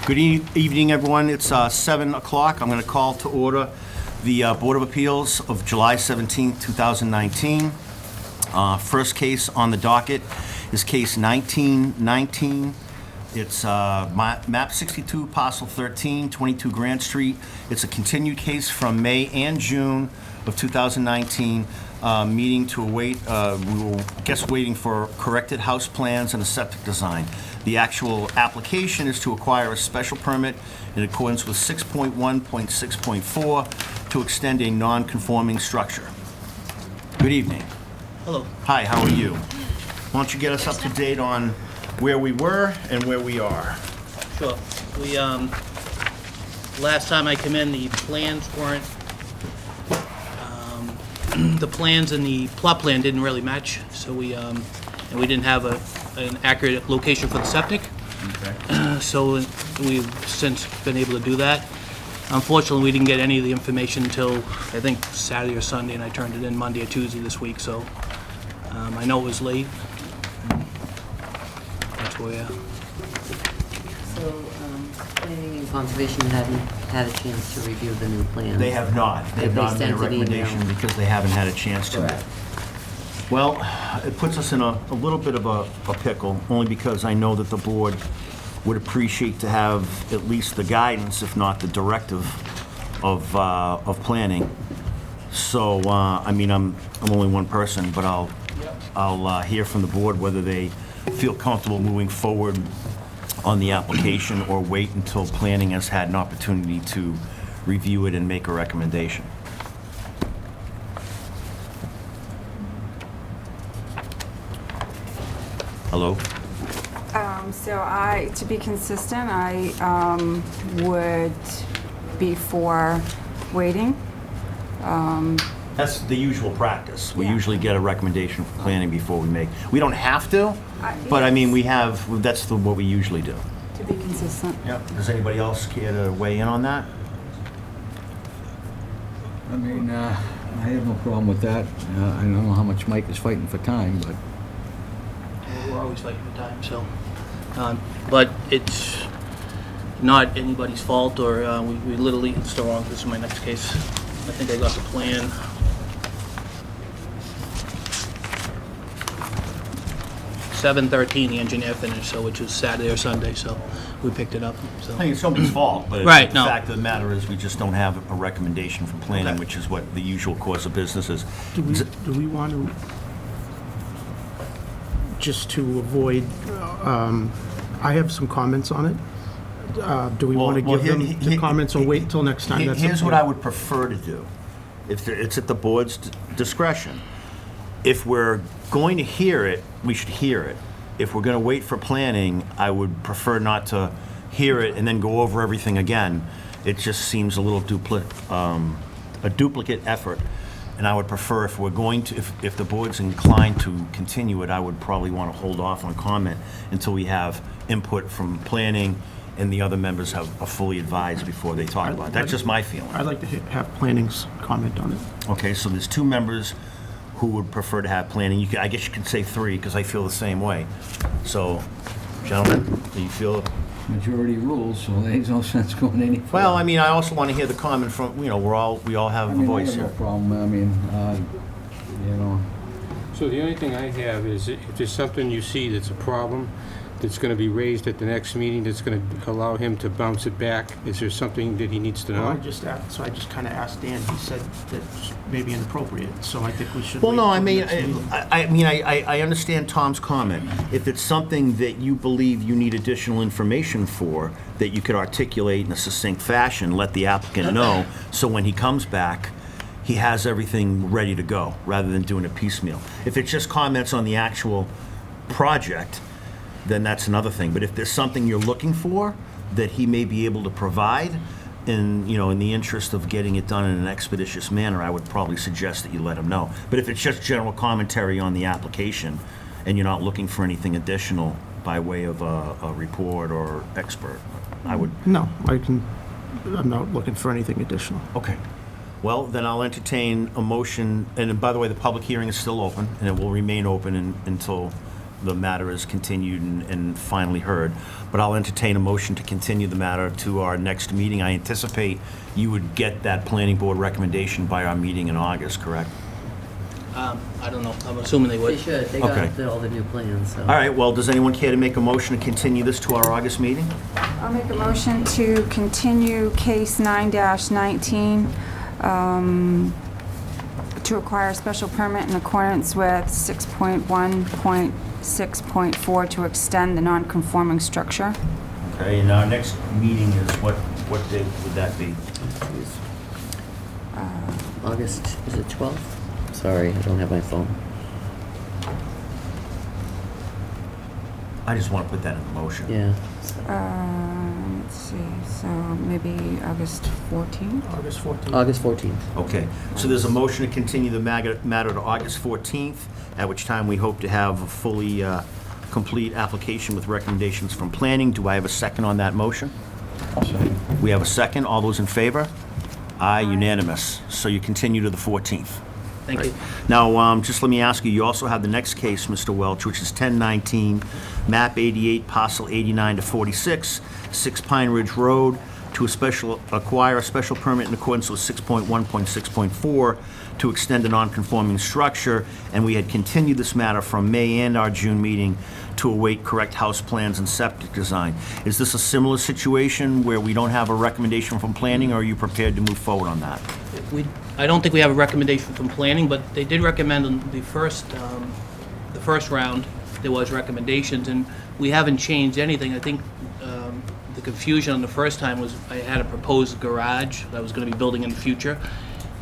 Good evening, everyone. It's 7 o'clock. I'm going to call to order the Board of Appeals of July 17, 2019. First case on the docket is case 1919. It's map 62, parcel 13, 22 Grant Street. It's a continued case from May and June of 2019, meeting to await, we were waiting for corrected house plans and a septic design. The actual application is to acquire a special permit in accordance with 6.1.6.4 to extend a non-conforming structure. Good evening. Hello. Hi, how are you? Why don't you get us up to date on where we were and where we are? Sure. We, last time I came in, the plans weren't, the plans and the plot plan didn't really match, so we didn't have an accurate location for the septic. Okay. So we've since been able to do that. Unfortunately, we didn't get any of the information until, I think, Saturday or Sunday, and I turned it in Monday or Tuesday this week, so I know it was late. That's where we are. So, planning and conservation hadn't had a chance to review the new plans? They have not. They have not made a sent an email? recommendation because they haven't had a chance to. Correct. Well, it puts us in a little bit of a pickle, only because I know that the board would appreciate to have at least the guidance, if not the directive, of planning. So, I mean, I'm only one person, but I'll hear from the board whether they feel comfortable moving forward on the application or wait until planning has had an opportunity to review it and make a recommendation. Hello? To be consistent, I would be for waiting. That's the usual practice. We Yeah. usually get a recommendation from planning before we make. We don't have to, but I mean, we have, that's what we usually do. To be consistent. Yep. Does anybody else care to weigh in on that? I mean, I have no problem with that. I don't know how much Mike is fighting for time, but We're always fighting for time, so. But it's not anybody's fault, or we literally, it's the wrong, this is my next case. I think I got the plan. (7:13) the engineer finished, so which was Saturday or Sunday, so we picked it up, so. I think it's nobody's fault, but Right, the no. fact of the matter is we just don't have a recommendation from planning, Okay. which is what the usual course of business is. Do we want to, just to avoid, I have some comments on it. Do we want to Well, give them the comments or wait until next time? That's up Here's to what you. I would prefer to do. It's at the board's discretion. If we're going to hear it, we should hear it. If we're going to wait for planning, I would prefer not to hear it and then go over everything again. It just seems a little a duplicate effort. And I would prefer, if we're going to, if the board's inclined to continue it, I would probably want to hold off on comment until we have input from planning and the other members are fully advised before they talk about it. That's just my feeling. I'd like to have planning's comment on it. Okay, so there's two members who would prefer to have planning. I guess you could say three, because I feel the same way. So, gentlemen, do you feel? majority rules, so there ain't no sense going any further. Well, I mean, I also want to hear the comment from, we all have I a mean, I voice have no here. problem. I mean, you know, So the only thing I have is if there's something you see that's a problem, that's going to be raised at the next meeting, that's going to allow him to bounce it back, is there something that he needs to Well, I know? just kind of asked Dan, he said that's maybe inappropriate, so I think we should Well, wait no, I till the mean, next meeting. I understand Tom's comment. If it's something that you believe you need additional information for, that you could articulate in a succinct fashion, let the applicant know, so when he comes back, he has everything ready to go, rather than doing it piecemeal. If it's just comments on the actual project, then that's another thing. But if there's something you're looking for that he may be able to provide, in the interest of getting it done in an expeditious manner, I would probably suggest that you let him know. But if it's just general commentary on the application, and you're not looking for anything additional by way of a report or expert, I would. No, I'm not looking for anything additional. Okay. Well, then I'll entertain a motion, and by the way, the public hearing is still open, and it will remain open until the matter is continued and finally heard. But I'll entertain a motion to continue the matter to our next meeting. I anticipate you would get that planning board recommendation by our meeting in August, correct? I don't know, I'm assuming they They would. should, they Okay. got all the new plans, so. All right, well, does anyone care to make a motion to continue this to our August meeting? I'll make a motion to continue case 9-19 to acquire a special permit in accordance with 6.1.6.4 to extend the non-conforming structure. Okay, and our next meeting is what date would that be? August, is it 12th? Sorry, I don't have my phone. I just want to put that in the motion. Yeah. Let's see, so maybe August 14th? August 14th. August 14th. Okay, so there's a motion to continue the matter to August 14th, at which time we hope to have a fully complete application with recommendations from planning. Do I have a second on that motion? We have a second. All those in favor? Aye, unanimous. So you continue to the 14th. Thank you. Now, just let me ask you, you also have the next case, Mr. Welch, which is 1019, map 88, parcel 89 to 46, 6 Pine Ridge Road, to acquire a special permit in accordance with 6.1.6.4 to extend a non-conforming structure, and we had continued this matter from May and our June meeting to await correct house plans and septic design. Is this a similar situation where we don't have a recommendation from planning, or are you prepared to move forward on that? I don't think we have a recommendation from planning, but they did recommend in the first round, there was recommendations, and we haven't changed anything. I think the confusion on the first time was I had a proposed garage that I was going to be building in the future,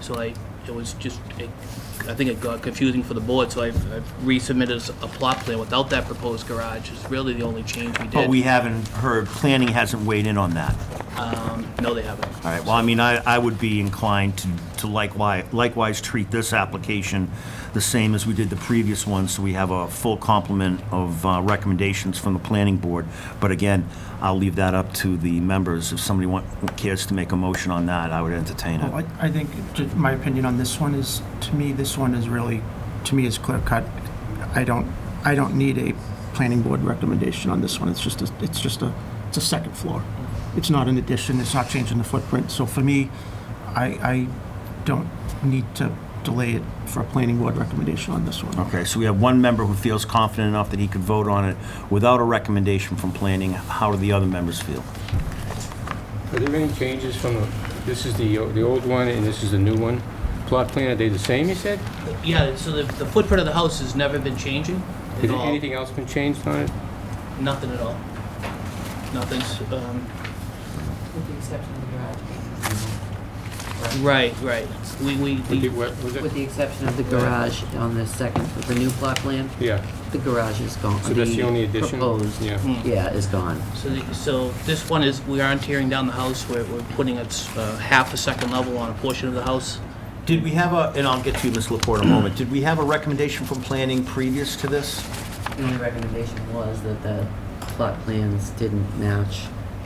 so I think it got confusing for the board, so I've resubmitted a plot plan without that proposed garage. It's really the only change we did. But we haven't heard, planning hasn't weighed in on that. No, they haven't. All right, well, I mean, I would be inclined to likewise treat this application the same as we did the previous one, so we have a full complement of recommendations from the planning board. But again, I'll leave that up to the members. If somebody cares to make a motion on that, I would entertain Well, it. I think, my opinion on this one is, to me, this one is really, is clear cut. I don't need a planning board recommendation on this one. It's a second floor. It's not an addition, it's not changing the footprint. So for me, I don't need to delay it for a planning board recommendation on this one. Okay, so we have one member who feels confident enough that he could vote on it without a recommendation from planning. How do the other members feel? Are there any changes from this is the old one and this is the new one? Plot plan, are they the same, you said? Yeah, so the footprint of the house has never been changing Has at all. anything else been changed on it? Nothing at all. Nothing's, With the exception of the garage. right. What was With it? the exception of the garage on the second, with the new plot plan, Yeah, the garage is gone. so that's the only addition? Proposed, Yeah. is gone. So this one is, we aren't tearing down the house, we're putting it half a second level on a portion of the house. Did we have and I'll get to you, Ms. Laporte, in a moment. Did we have a recommendation from planning previous to this? The only recommendation was that the plot plans didn't match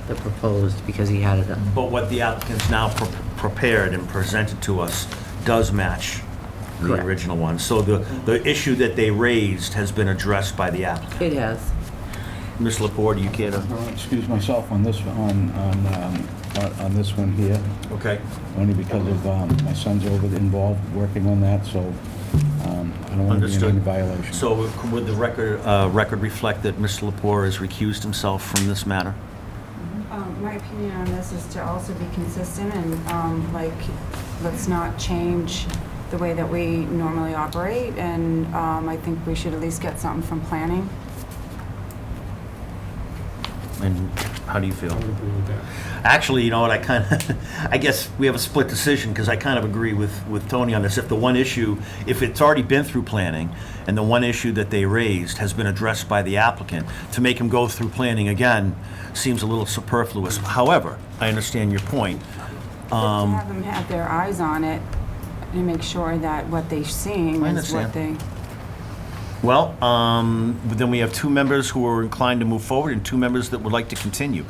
the proposed because he had it up. But what the applicant's now prepared and presented to us does match the Correct. original one. So the issue that they raised has been addressed by the applicant. It has. Ms. Laporte, do you care to? I'll excuse myself on this, on this one here, Okay. only because of my son's involved working on that, so I don't want to be in Understood. any violation. So would the record reflect that Mr. Lepore has recused himself from this matter? My opinion on this is to also be consistent and, let's not change the way that we normally operate, and I think we should at least get something from planning. And how do you feel? I would agree with that. Actually, you know what, I guess we have a split decision, because I kind of agree with Tony on this. If it's already been through planning, and the one issue that they raised has been addressed by the applicant, to make him go through planning again seems a little superfluous. However, I understand your point. To have them have their eyes on it and make sure that what they're seeing I is what they... understand. Well, then we have two members who are inclined to move forward and two members that would like to continue.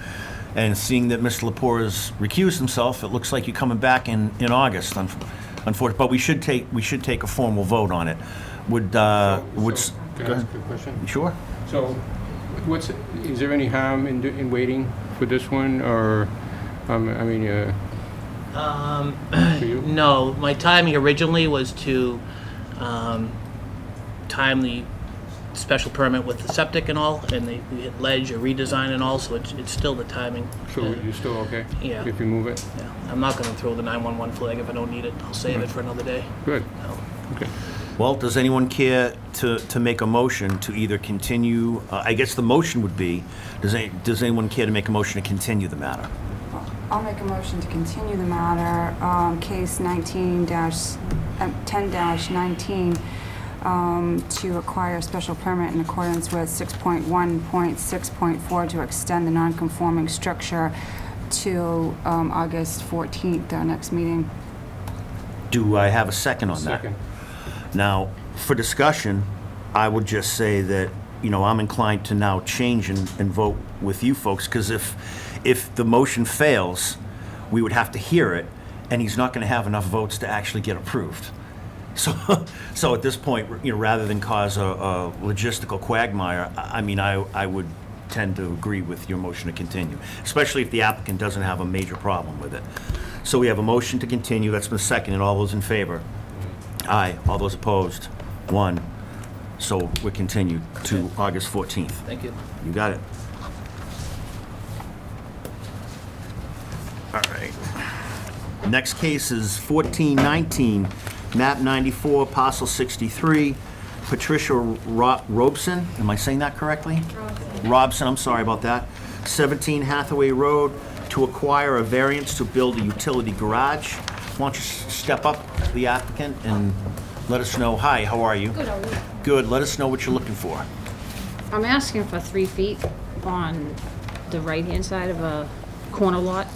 And seeing that Mr. Lepore has recused himself, it looks like you're coming back in August, unfortunately. But we should take a formal vote on it. Can Go I ask ahead. a question? Sure. So, is there any harm in waiting for this one, or, for you? No, my timing originally was to time the special permit with the septic and all, and we hit ledge, a redesign and all, so it's still the timing. So you're still okay? Yeah. If you move it? Yeah, I'm not gonna throw the 911 flag if I don't need it. I'll save it for another day. Good, So, okay. Well, does anyone care to make a motion to either continue, I guess the motion would be, does anyone care to make a motion to continue the matter? I'll make a motion to continue the matter, case 10-19, to acquire a special permit in accordance with 6.1.6.4 to extend the non-conforming structure to August 14th, our next meeting. Do I have a second on that? Second. Now, for discussion, I would just say that, I'm inclined to now change and vote with you folks, because if the motion fails, we would have to hear it, and he's not going to have enough votes to actually get approved. So at this point, rather than cause a logistical quagmire, I would tend to agree with your motion to continue, especially if the applicant doesn't have a major problem with it. So we have a motion to continue, that's been seconded. All those in favor? Aye. All those opposed? 1. So we're continued to August 14th. thank you. You got it. All right. Next case is 1419, map 94, parcel 63, Patricia Robson. Am I saying that correctly? Robson, I'm sorry about that. 17 Hathaway Road, to acquire a variance to build a utility garage. Why don't you step up to the applicant and let us know. Hi, how are you? Good, how are you? Good. Let us know what you're looking for. I'm asking for 3 feet on the right-hand side of a corner lot.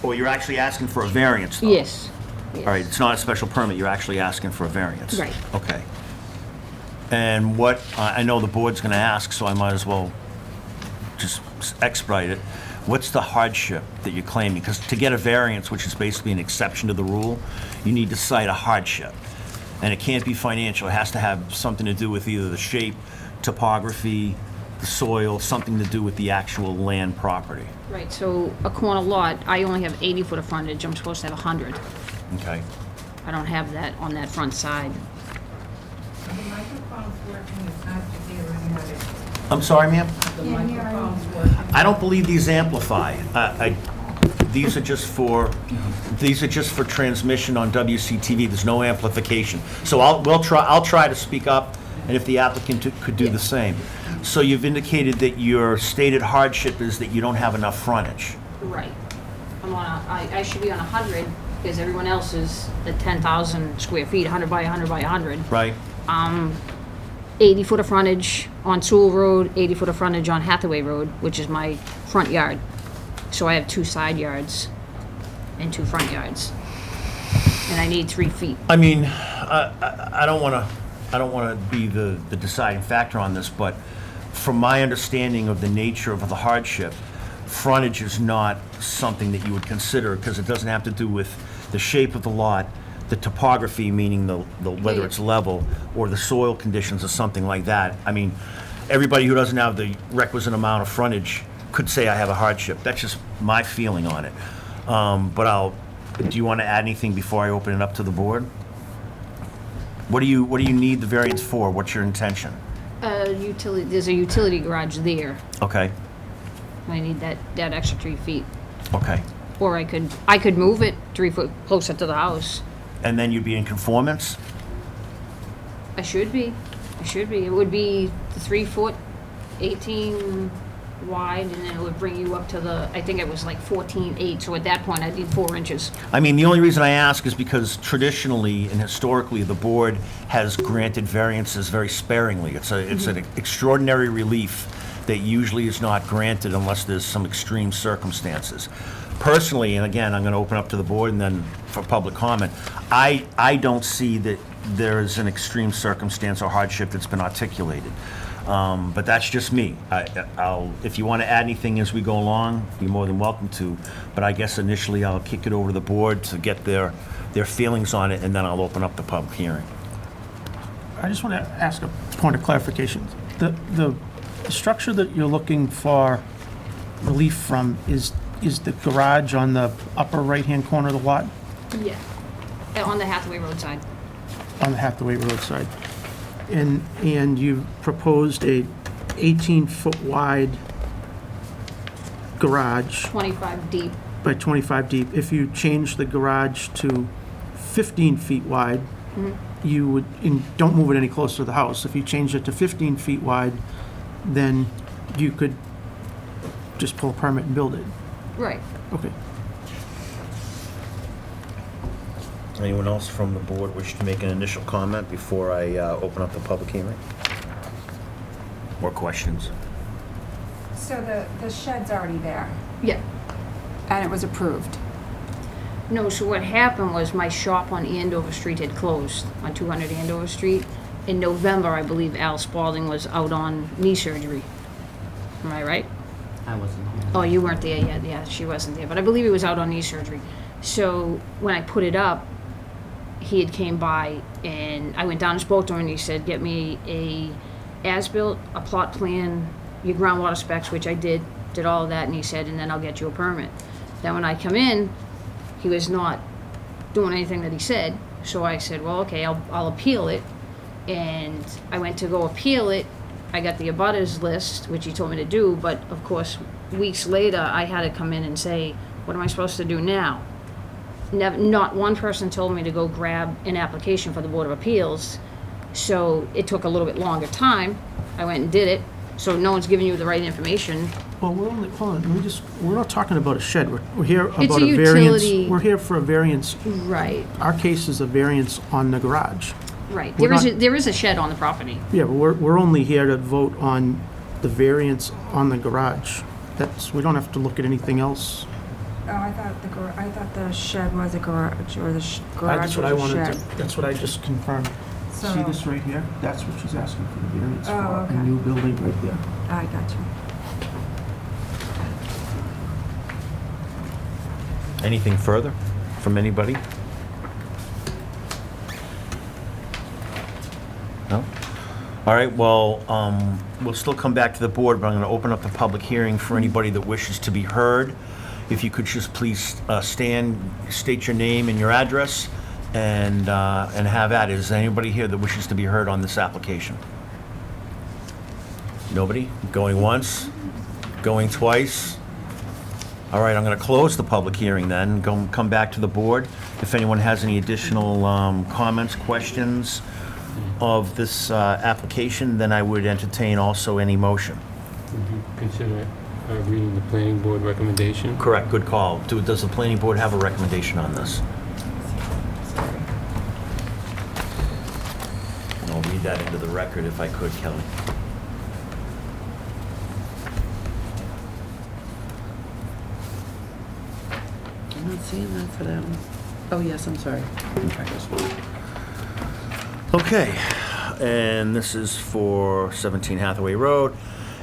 Oh, you're actually asking for a variance, though? Yes. All right, it's not a special permit, you're actually asking for a variance? Right. Okay. And what, I know the board's gonna ask, so I might as well just expedite it. What's the hardship that you're claiming? Because to get a variance, which is basically an exception to the rule, you need to cite a hardship. And it can't be financial, it has to have something to do with either the shape, topography, the soil, something to do with the actual land property. Right, so a corner lot, I only have 80 foot of frontage, I'm supposed to have 100. Okay. I don't have that on that front side. The microphone's working, it's not to hear anybody. I'm sorry, ma'am? The microphone's working. I don't believe these amplify. These are just for transmission on WCTV. There's no amplification. So I'll try to speak up, and if the applicant could do the same. So you've indicated that your stated hardship is that you don't have enough frontage. Right. I should be on 100, because everyone else is at 10,000 square feet, 100 by 100 by 100. Right. 80 foot of frontage on Sewell Road, 80 foot of frontage on Hathaway Road, which is my front yard. So I have 2 side yards and 2 front yards. And I need 3 feet. I mean, I don't want to be the deciding factor on this, but from my understanding of the nature of the hardship, frontage is not something that you would consider, because it doesn't have to do with the shape of the lot, the topography, meaning the whether it's level, or the soil conditions or something like that. I mean, everybody who doesn't have the requisite amount of frontage could say I have a hardship. That's just my feeling on it. But do you want to add anything before I open it up to the board? What do you need the variance for? What's your intention? There's a utility garage there. Okay. I need that extra 3 feet. Okay. Or I could move it 3 foot closer to the house. And then you'd be in conformance? I should be. It would be the 3 foot, 18 wide, and then it would bring you up to I think it was like 14.8, so at that point I need 4 inches. I mean, the only reason I ask is because traditionally and historically, the board has granted variances very sparingly. It's an extraordinary relief that usually is not granted unless there's some extreme circumstances. Personally, and again, I'm going to open up to the board and then for public comment, I don't see that there is an extreme circumstance or hardship that's been articulated. But that's just me. If you want to add anything as we go along, you're more than welcome to. But I guess initially I'll kick it over to the board to get their feelings on it, and then I'll open up the public hearing. I just want to ask a point of clarification. The structure that you're looking for relief from is the garage on the upper right-hand corner of the lot, Yeah. On the Hathaway Road side. on the Hathaway Road side? And you proposed a 18-foot wide garage 25 deep. by 25 deep. If you change the garage to 15 feet wide, you would, and don't move it any closer to the house. If you change it to 15 feet wide, then you could just pull a permit and build it. Right. Okay. Anyone else from the board wish to make an initial comment before I open up the public hearing? More questions? So the shed's already there, Yeah. and it was approved. No, so what happened was my shop on Andover Street had closed, on 200 Andover Street. In November, I believe Al Spalding was out on knee surgery. Am I right? I wasn't here. Oh, you weren't there yet, yeah, she wasn't there, but I believe he was out on knee surgery. So when I put it up, he had came by and I went down and spoke to him and he said, get me a as-built, a plot plan, your groundwater specs, which I did all of that, and he said, and then I'll get you a permit. Then when I come in, he was not doing anything that he said, so I said, well, okay, I'll appeal it. And I went to go appeal it. I got the abutters list, which he told me to do, but of course, weeks later, I had to come in and say, what am I supposed to do now? Not one person told me to go grab an application for the Board of Appeals, so it took a little bit longer time. I went and did it, so no one's giving you the right information. Well, we're only, hold on, we're not talking about a shed. We're here about It's a a variance. utility. We're here for a variance. Right, Our case is a variance on the garage. right. We're There is a shed on the property. Yeah, but we're only here to vote on the variance on the garage. We don't have to look at anything else. Oh, I thought the shed was a garage, or the garage was a shed. That's what I just confirmed. See So- this right here? That's what she's asking for the variance Oh, for, okay. a new building right there. I got you. Anything further from anybody? No? All right, well, we'll still come back to the board, but I'm going to open up the public hearing for anybody that wishes to be heard. If you could just please state your name and your address, and have at it. Is there anybody here that wishes to be heard on this application? Nobody? Going once? Going twice? All right, I'm going to close the public hearing then, come back to the board. If anyone has any additional comments, questions of this application, then I would entertain also any motion. Would you consider reading the planning board recommendation? Correct, good call. Does the planning board have a recommendation on this? And I'll read that into the record if I could, Kelly. I'm not seeing that for that one. Oh, yes, I'm sorry. Okay, and this is for 17 Hathaway Road.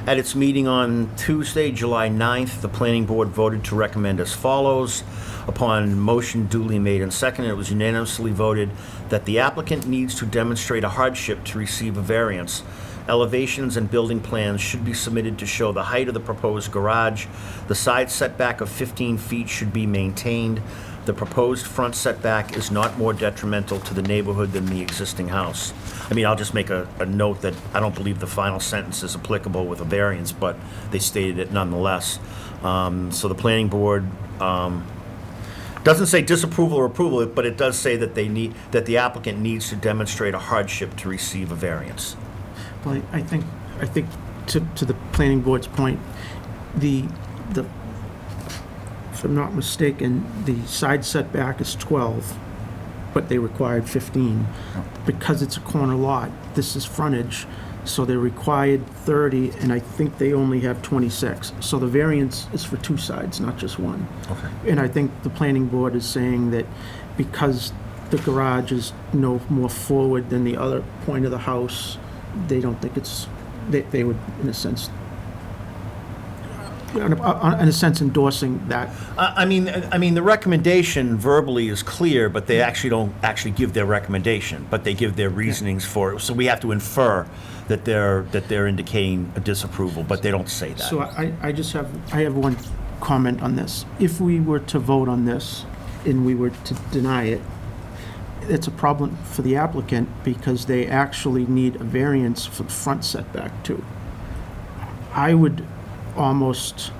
At its meeting on Tuesday, July 9th, the planning board voted to recommend as follows. Upon motion duly made and seconded, it was unanimously voted that the applicant needs to demonstrate a hardship to receive a variance. Elevations and building plans should be submitted to show the height of the proposed garage. The side setback of 15 feet should be maintained. The proposed front setback is not more detrimental to the neighborhood than the existing house. I mean, I'll just make a note that I don't believe the final sentence is applicable with a variance, but they stated it nonetheless. So the planning board doesn't say disapproval or approval, but it does say that the applicant needs to demonstrate a hardship to receive a variance. Well, I think to the planning board's point, if I'm not mistaken, the side setback is 12, but they required 15. Because it's a corner lot, this is frontage, so they're required 30, and I think they only have 26. So the variance is for two sides, not just one. Okay. And I think the planning board is saying that because the garage is no more forward than the other point of the house, they don't think they would, in a sense, in a sense endorsing that. I mean, the recommendation verbally is clear, but they actually don't actually give their recommendation, but they give their reasonings for it. So we have to infer that they're indicating a disapproval, but they don't say that. So I have one comment on this. If we were to vote on this and we were to deny it, it's a problem for the applicant because they actually need a variance for the front setback too. I would almost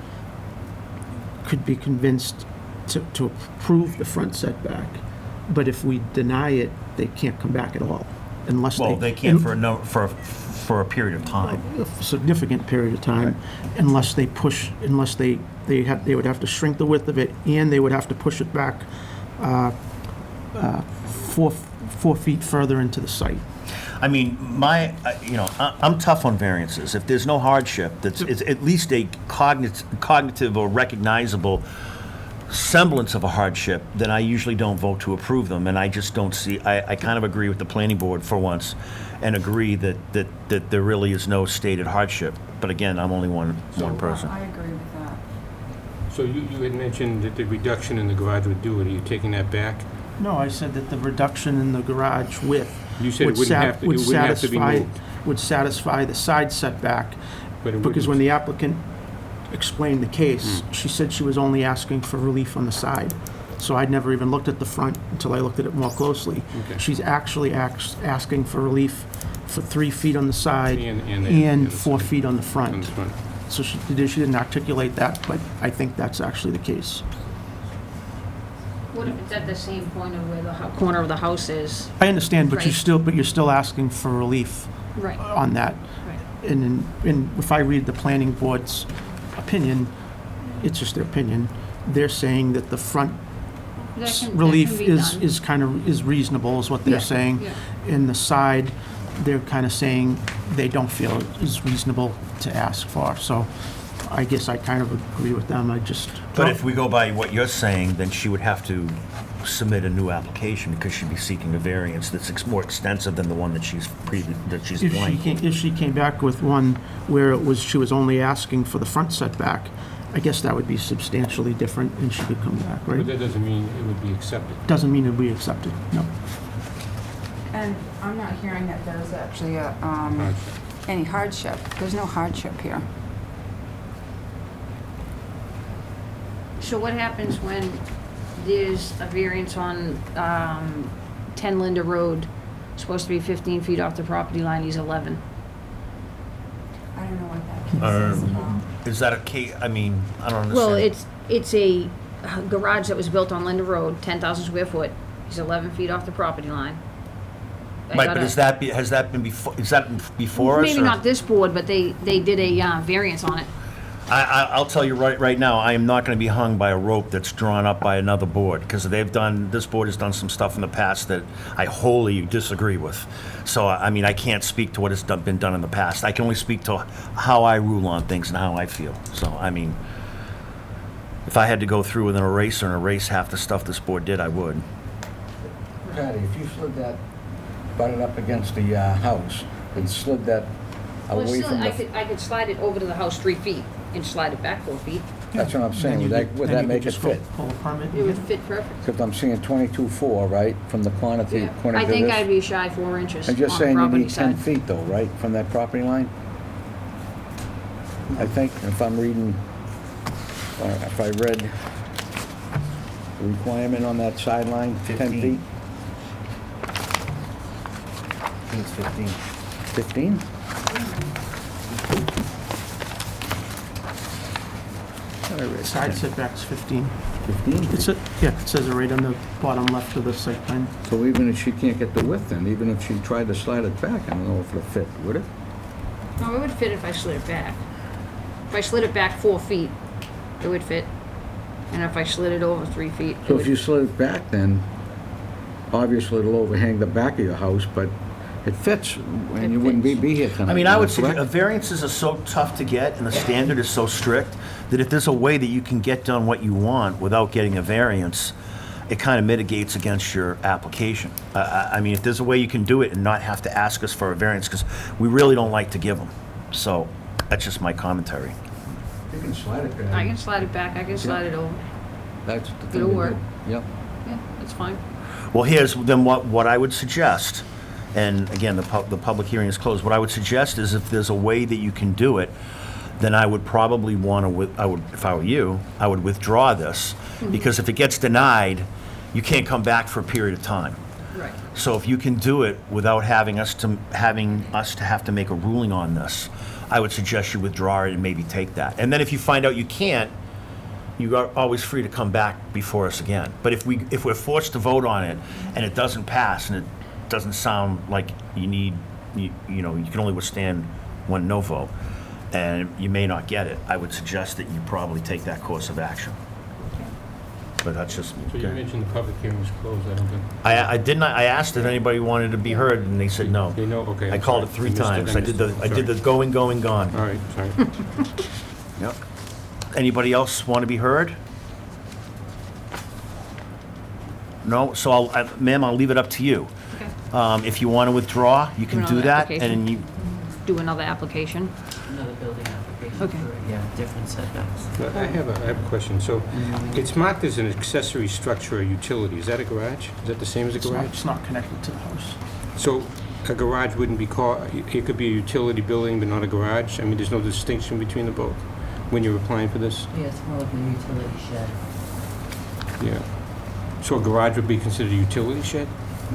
could be convinced to approve the front setback, but if we deny it, they can't come back at all unless Well, they can't for a period of time. a significant period of time, unless they would have to shrink the width of it, and they would have to push it back 4 feet further into the site. I mean, I'm tough on variances. If there's no hardship, it's at least a cognitive or recognizable semblance of a hardship, then I usually don't vote to approve them, and I just don't see, I kind of agree with the planning board for once, and agree that there really is no stated hardship. But again, I'm only one person. I agree with that. So you had mentioned that the reduction in the garage would do it. Are you taking that back? No, I said that the reduction in the garage width You said it wouldn't have to be moved. would satisfy the side setback, But it because wouldn't. when the applicant explained the case, she said she was only asking for relief on the side. So I'd never even looked at the front until I looked at it more closely. Okay. She's actually asking for relief for 3 feet on the side And and the 4 side. feet on the On front. the front. So she didn't articulate that, but I think that's actually the case. What if it's at the same point of where the corner of the house is? I understand, but Right. you're still asking for relief Right. on that. Right. And if I read the planning board's opinion, it's just their opinion, they're saying that the front That can relief be is done. is reasonable, is what they're Yeah, saying. yeah. In the side, they're kind of saying they don't feel it is reasonable to ask for. So I guess I kind of agree with them. But if we go by what you're saying, then she would have to submit a new application because she'd be seeking a variance that's more extensive than the one that she's blank. If she came back with one where she was only asking for the front setback, I guess that would be substantially different and she could come back, But right? that doesn't mean it would be accepted. Doesn't mean it would be accepted, no. And I'm not hearing that there's actually Hardship. any hardship. There's no hardship here. So what happens when there's a variance on 10 Linda Road, supposed to be 15 feet off the property line, he's 11? I don't know what that case is about. Is that a case, I mean, I don't understand. Well, it's a garage that was built on Linda Road, 10,000 square foot. He's 11 feet off the property line. I Right, got but a- has that been before us? Maybe or- not this board, but they did a variance on it. I'll tell you right now, I am not going to be hung by a rope that's drawn up by another board, because this board has done some stuff in the past that I wholly disagree with. So, I mean, I can't speak to what has been done in the past. I can only speak to how I rule on things and how I feel. So, I mean, if I had to go through with an eraser and erase half the stuff this board did, I would. Patty, if you slid that, butted up against the house and slid that Well, away still, from I the... could slide it over to the house 3 feet and slide it back 4 feet. That's what I'm saying, Then would you that could make it just go fit? pull a permit. It would fit perfect. Because I'm seeing 22.4, right, from the corner to Yeah. corner I to think this. I'd be shy 4 inches I'm on just the saying you property need 10 side. feet though, right, from that property line? I think, if I'm reading, or if I read the requirement on that sideline, 10 15. feet? I think it's 15. 15? Side setback's 15. 15? It says it right on the bottom left of the site plan. So even if she can't get the width then, even if she tried to slide it back, I don't know if it'll fit, would it? No, it would fit if I slid it back. If I slid it back 4 feet, it would fit. And if I slid it over 3 feet, it So would. if you slid it back then, obviously it'll overhang the back of your house, but it fits, and It you wouldn't fits. be here tonight. I mean, I would correct? say variances are so tough to get, and the standard is so strict, that if there's a way that you can get done what you want without getting a variance, it kind of mitigates against your application. I mean, if there's a way you can do it and not have to ask us for a variance, because we really don't like to give them. So that's just my commentary. You can slide it back. I can slide it back, I can slide it over. That's the thing. It'll to work. do. Yep. Yeah, that's fine. Well, here's then what I would suggest, and again, the public hearing is closed. What I would suggest is if there's a way that you can do it, then I would probably want to, if I were you, I would withdraw this, because if it gets denied, you can't come back for a period of time. Right. So if you can do it without having us to have to make a ruling on this, I would suggest you withdraw it and maybe take that. And then if you find out you can't, you are always free to come back before us again. But if we're forced to vote on it and it doesn't pass and it doesn't sound like you can only withstand one no vote, and you may not get it, I would suggest that you probably take that course of action. But that's just. So you mentioned the public hearing was closed, I don't think. I asked if anybody wanted to be heard, and they said no. They know, okay. I I'm called it sorry. 3 times. I did the going, gone. All right, sorry. Yep. Anybody else want to be heard? No? So ma'am, I'll leave it up to you. Okay. If you want to withdraw, you can do another that, application? and you, Do another application. Another building application Okay. for, yeah, different setbacks. But I have a question. So it's marked as an accessory structure or utility. Is that a garage? Is that the same as a garage? It's not connected to the house. So a garage wouldn't be called, it could be a utility building but not a garage? I mean, there's no distinction between the both when you're applying for this? Yeah, it's more of a utility shed. Yeah. So a garage would be considered a utility shed?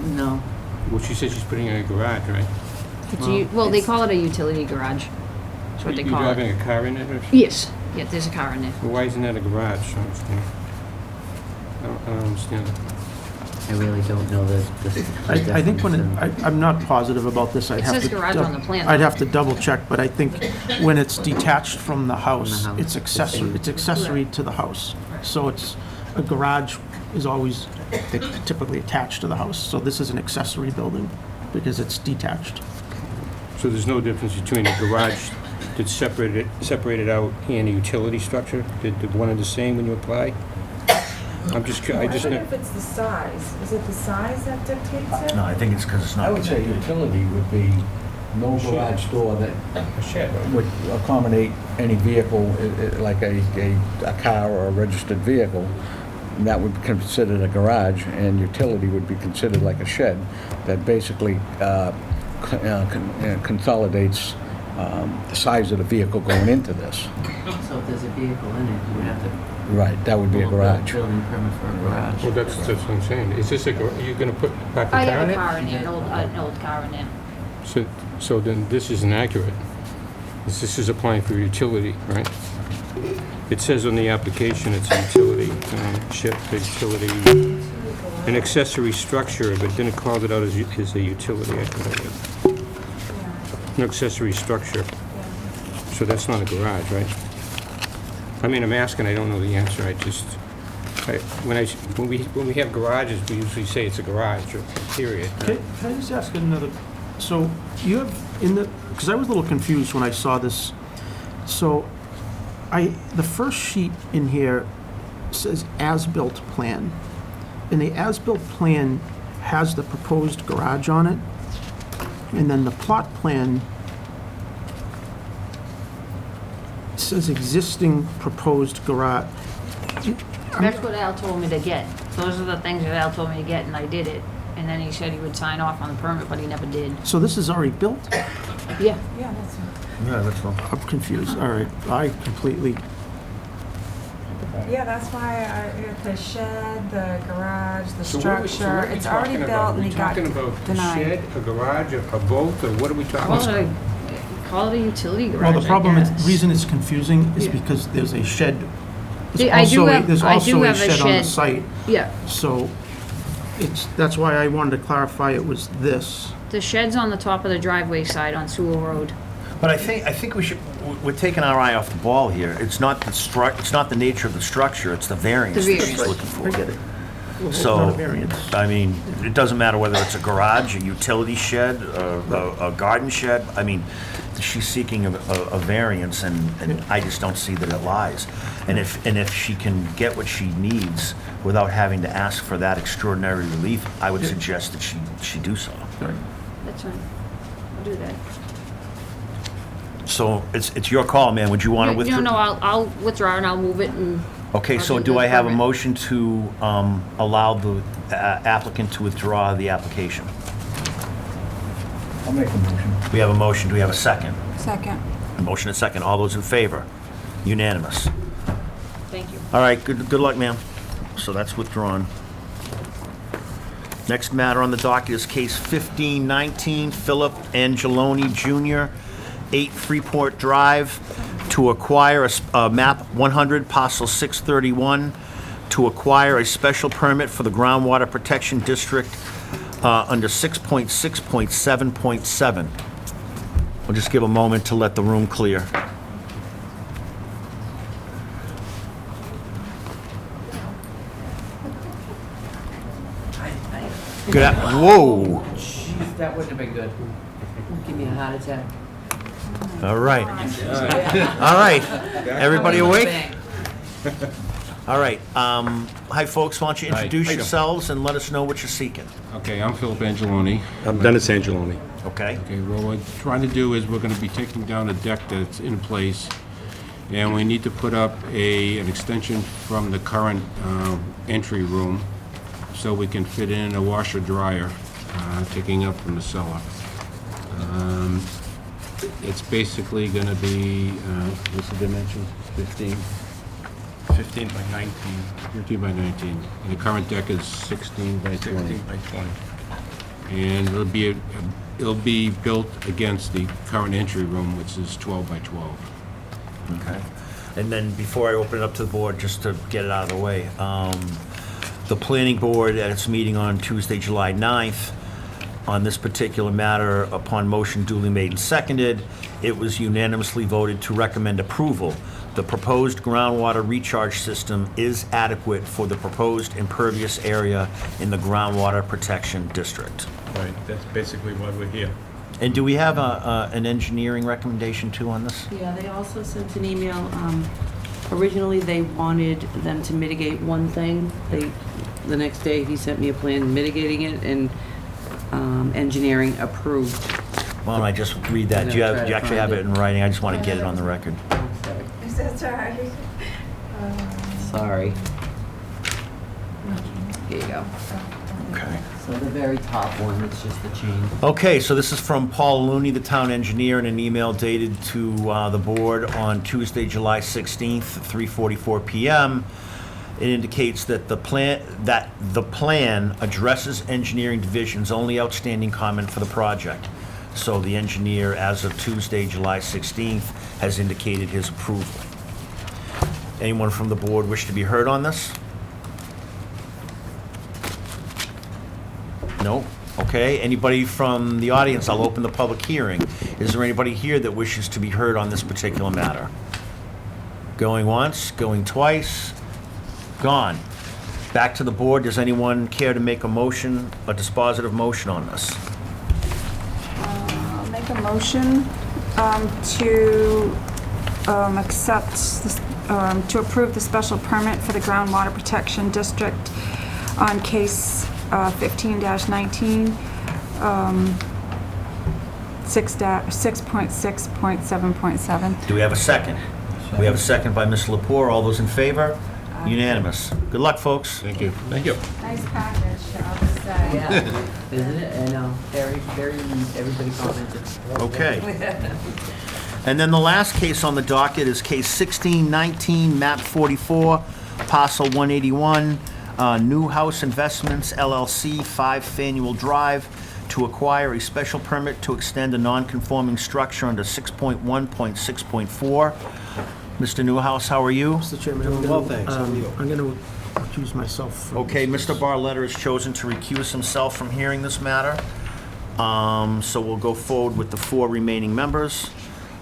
No. Well, she said she's putting in a garage, right? Well, they call it a utility garage. That's what they You call driving it. a car in it or something? Yes. Yeah, there's a car in there. Well, why isn't that a garage? I don't understand. I don't understand it. I really don't know the I think definition. I'm not positive about this. I'd It have says to garage on the plan, I'd though. have to double check, but I think when it's detached from the house, house, it's accessory, it's accessory to the house. So a garage is always typically attached to the house. So this is an accessory building because it's detached. So there's no difference between a garage that's separated out and a utility structure? Did one are the same when you apply? I just I know. wonder if it's the size. Is it the size that dictates it? no, I think it's because it's not. I would say utility would be no garage door that A shed, right? would accommodate any vehicle, like a car or a registered vehicle. And that would be considered a garage, and utility would be considered like a shed that basically consolidates the size of the vehicle going into this. So if there's a vehicle in it, you would have to Right, that would be a pull garage. building permit for a garage. Well, that's what I'm saying. Is this you're going to park a I car have in a it? car in there, an old car in there. So then this isn't accurate. This is applying for utility, right? It says on the application it's a utility, shed, utility, an accessory structure, but then it called it out as a utility. I thought I read. An accessory structure. So that's not a garage, right? I mean, I'm asking, I don't know the answer. When we have garages, we usually say it's a garage, or period. Can I just ask another, so you have because I was a little confused when I saw this. So the first sheet in here says as-built plan. And the as-built plan has the proposed garage on it. And then the plot plan says existing proposed garage. That's what Al told me to get. Those are the things that Al told me to get, and I did it. And then he said he would sign off on the permit, but he never did. So this is already built? Yeah. Yeah, that's it. Yeah, that's all. I'm confused. All right. I completely, Yeah, that's why the shed, the garage, the So what are we structure, it's already talking built about? and We're it got talking about a denied. shed, a garage, a boat, or what are we talking about? Call it a utility garage, well, the problem is, I the guess. reason it's confusing is Yeah. because there's a shed. Yeah, I do have- There's I also do a have a shed on the shed. site. Yeah, So that's why I wanted to clarify it was this. the shed's on the top of the driveway side on Sewell Road. But I think we're taking our eye off the ball here. It's not the nature of the structure, it's the variance The that she's variance. looking for. I get it. Well, it's So, not a variance. I mean, it doesn't matter whether it's a garage, a utility shed, a garden shed. I mean, she's seeking a variance, and I just don't see that it lies. And if she can get what she needs without having to ask for that extraordinary relief, I would suggest that she do so. Right. That's fine. I'll do that. So it's your call, man. Would you want to withdraw? No, I'll withdraw and I'll move it and. Okay, I'll so get do the I have a permit. motion to allow the applicant to withdraw the application? I'll make a motion. We have a motion. Do we have a second? Second. A motion and second. All those in favor? Unanimous. Thank you. All right, good luck, ma'am. So that's withdrawn. Next matter on the docket is case 1519, Philip Angeloni Jr., 8 Freeport Drive, to acquire a map 100, parcel 631, to acquire a special permit for the groundwater protection district under 6.6.7.7. We'll just give a moment to let the room clear. Whoa! Jeez, that wouldn't have been good. Give me a heart attack. All right. All right. Everybody awake? All right. Hi, folks. Why don't you introduce yourselves and let us know what you're seeking? Okay, I'm Philip Angeloni. I'm Dennis Angeloni. Okay? Okay, what we're trying to do is we're gonna be taking down a deck that's in place, and we need to put up an extension from the current entry room, so we can fit in a washer dryer, taking up from the cellar. It's basically gonna be, what's the dimension? 15? 15 by 19, 15 by 19. And the current deck is 16 by 20. 16 by 20. And it'll be built against the current entry room, which is 12 by 12. Okay. And then before I open it up to the board, just to get it out of the way, the planning board at its meeting on Tuesday, July 9th, on this particular matter, upon motion duly made and seconded, it was unanimously voted to recommend approval. The proposed groundwater recharge system is adequate for the proposed impervious area in the groundwater protection district. Right, that's basically why we're here. And do we have an engineering recommendation too on this? Yeah, they also sent an email. Originally, they wanted them to mitigate one thing. The next day, he sent me a plan mitigating it, and engineering approved. Why don't I just read that? Do you actually have it in writing? I just want to get it on the record. That's all right. Sorry. Here you go. Okay. So the very top one, it's just the change. Okay, so this is from Paul Looney, the town engineer, in an email dated to the board on Tuesday, July 16th, 3:44 p.m. It indicates that the plan addresses engineering division's only outstanding comment for the project. So the engineer, as of Tuesday, July 16th, has indicated his approval. Anyone from the board wish to be heard on this? No? Okay. Anybody from the audience? I'll open the public hearing. Is there anybody here that wishes to be heard on this particular matter? Going once, going twice, gone. Back to the board. Does anyone care to make a motion, a dispositive motion on this? I'll make a motion to accept, to approve the special permit for the groundwater protection district on case 15-19, 6.6.7.7. Do we have a second? We have a second by Ms. Lepore. All those in favor? Unanimous. Good luck, folks. Thank you. Thank you. Nice package, I'll just say. Yeah, isn't it? I know, very neat, everybody commented. Okay. And then the last case on the docket is case 1619, map 44, parcel 181, New House Investments LLC, 5 Faneuil Drive, to acquire a special permit to extend a non-conforming structure under 6.1.6.4. Mr. Newhouse, how are you? Mr. Chairman, I'm going to recuse myself from... Okay, Mr. Barletta has chosen to recuse himself from hearing this matter. So we'll go forward with the 4 remaining members.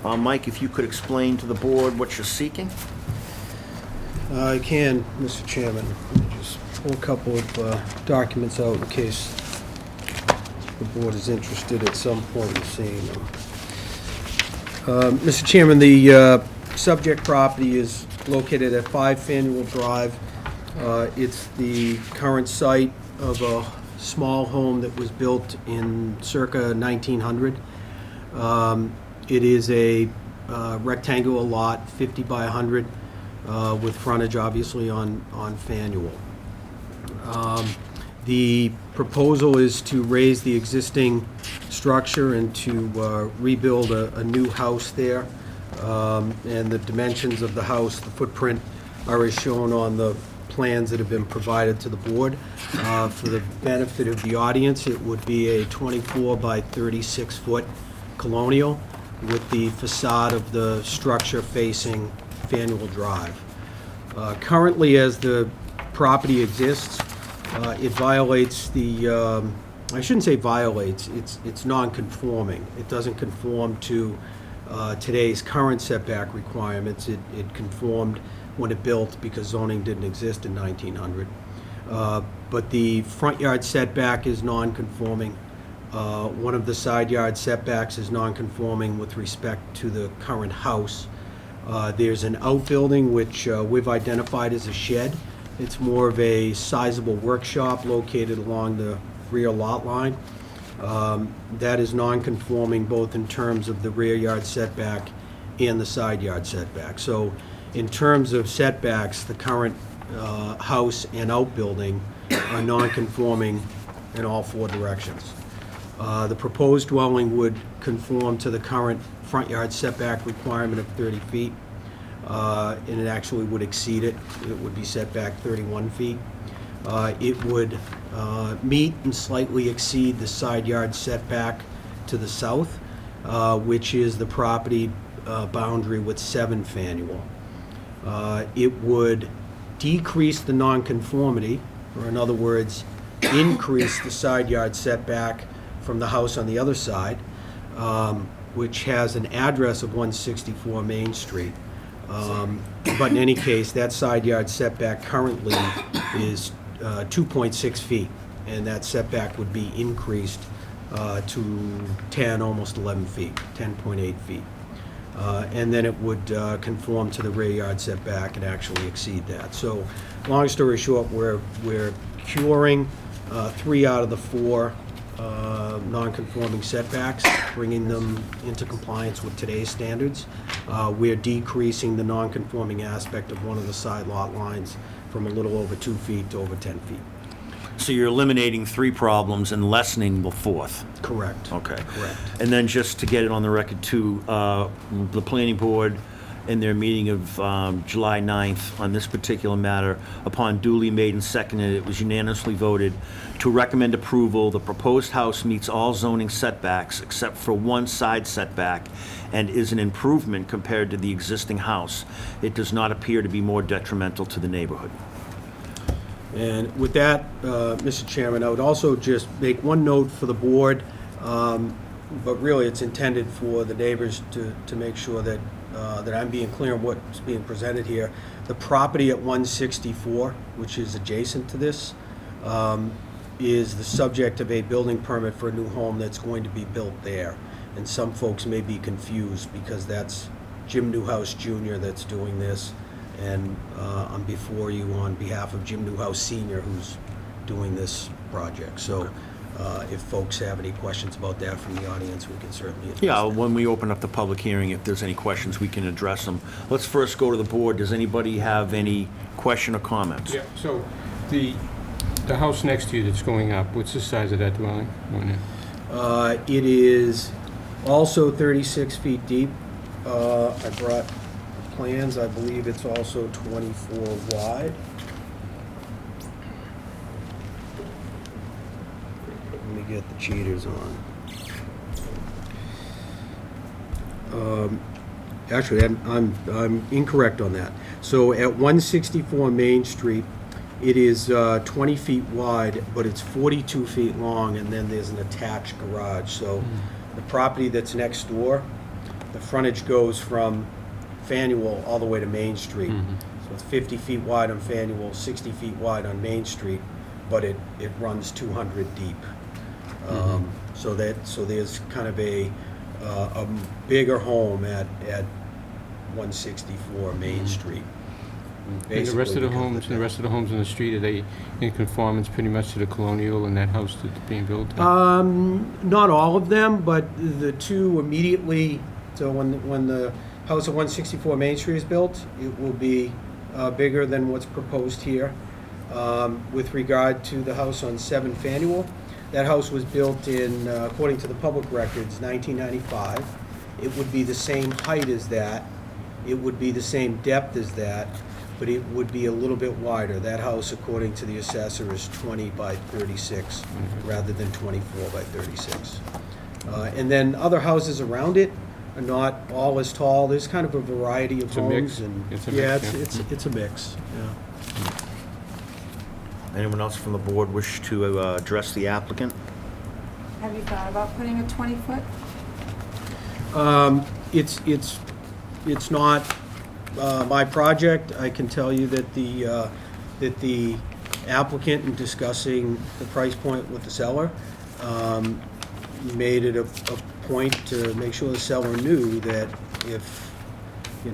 Mike, if you could explain to the board what you're seeking? I can, Mr. Chairman. Let me just pull a couple of documents out in case the board is interested at some point in seeing them. Mr. Chairman, the subject property is located at 5 Faneuil Drive. It's the current site of a small home that was built in circa 1900. It is a rectangular lot, 50 by 100, with frontage obviously on Faneuil. The proposal is to raise the existing structure and to rebuild a new house there. And the dimensions of the house, the footprint, are as shown on the plans that have been provided to the board. For the benefit of the audience, it would be a 24 by 36 foot colonial with the facade of the structure facing Faneuil Drive. Currently, as the property exists, it violates the, I shouldn't say violates, it's non-conforming. It doesn't conform to today's current setback requirements. It conformed when it built because zoning didn't exist in 1900. But the front yard setback is non-conforming. One of the side yard setbacks is non-conforming with respect to the current house. There's an outbuilding which we've identified as a shed. It's more of a sizable workshop located along the rear lot line. That is non-conforming both in terms of the rear yard setback and the side yard setback. So in terms of setbacks, the current house and outbuilding are non-conforming in all four directions. The proposed dwelling would conform to the current front yard setback requirement of 30 feet, and it actually would exceed it. It would be set back 31 feet. It would meet and slightly exceed the side yard setback to the south, which is the property boundary with 7 Faneuil. It would decrease the nonconformity, or in other words, increase the side yard setback from the house on the other side, which has an address of 164 Main Street. But in any case, that side yard setback currently is 2.6 feet, and that setback would be increased to 10, almost 11 feet, 10.8 feet. And then it would conform to the rear yard setback and actually exceed that. So, long story short, we're curing 3 out of the 4 non-conforming setbacks, bringing them into compliance with today's standards. We're decreasing the non-conforming aspect of one of the side lot lines from a little over 2 feet to over 10 feet. So you're eliminating 3 problems and lessening the 4th? Correct. Okay. Correct. And then just to get it on the record too, the planning board in their meeting of July 9th on this particular matter, upon duly made and seconded, it was unanimously voted to recommend approval. The proposed house meets all zoning setbacks except for one side setback and is an improvement compared to the existing house. It does not appear to be more detrimental to the neighborhood. And with that, Mr. Chairman, I would also just make one note for the board, but really it's intended for the neighbors to make sure that that I'm being clear on what's being presented here. The property at 164, which is adjacent to this, is the subject of a building permit for a new home that's going to be built there. And some folks may be confused because that's Jim Newhouse Jr. that's doing this. And I'm before you on behalf of Jim Newhouse Sr., who's doing this project. So if folks have any questions about that from the audience, we can certainly address Yeah, that. when we open up the public hearing, if there's any questions, we can address them. Let's first go to the board. Does anybody have any question or comments? Yeah, so the house next to you that's going up, what's the size of that dwelling? It is also 36 feet deep. I brought plans. I believe it's also 24 wide. Let me get the cheaters on. Actually, I'm incorrect on that. So at 164 Main Street, it is 20 feet wide, but it's 42 feet long, and then there's an attached garage. So the property that's next door, the frontage goes from Faneuil all the way to Main Street. So it's 50 feet wide on Faneuil, 60 feet wide on Main Street, but it runs 200 deep. So there's kind of a bigger home at 164 Main Street. And the rest of the Basically, homes in the street, are they in conformance pretty much to the colonial and that house that's being built? Not all of them, but the two immediately. So when the house at 164 Main Street is built, it will be bigger than what's proposed here. With regard to the house on 7 Faneuil, that house was built in, according to the public records, 1995. It would be the same height as that. It would be the same depth as that, but it would be a little bit wider. That house, according to the assessor, is 20 by 36 rather than 24 by 36. And then other houses around it are not all as tall. There's kind of a variety of It's a mix. homes. And It's a yeah, mix, yeah. it's a mix, yeah. Anyone else from the board wish to address the applicant? Have you thought about putting a 20-foot? It's not my project. I can tell you that the applicant, in discussing the price point with the seller, made it a point to make sure the seller knew that if he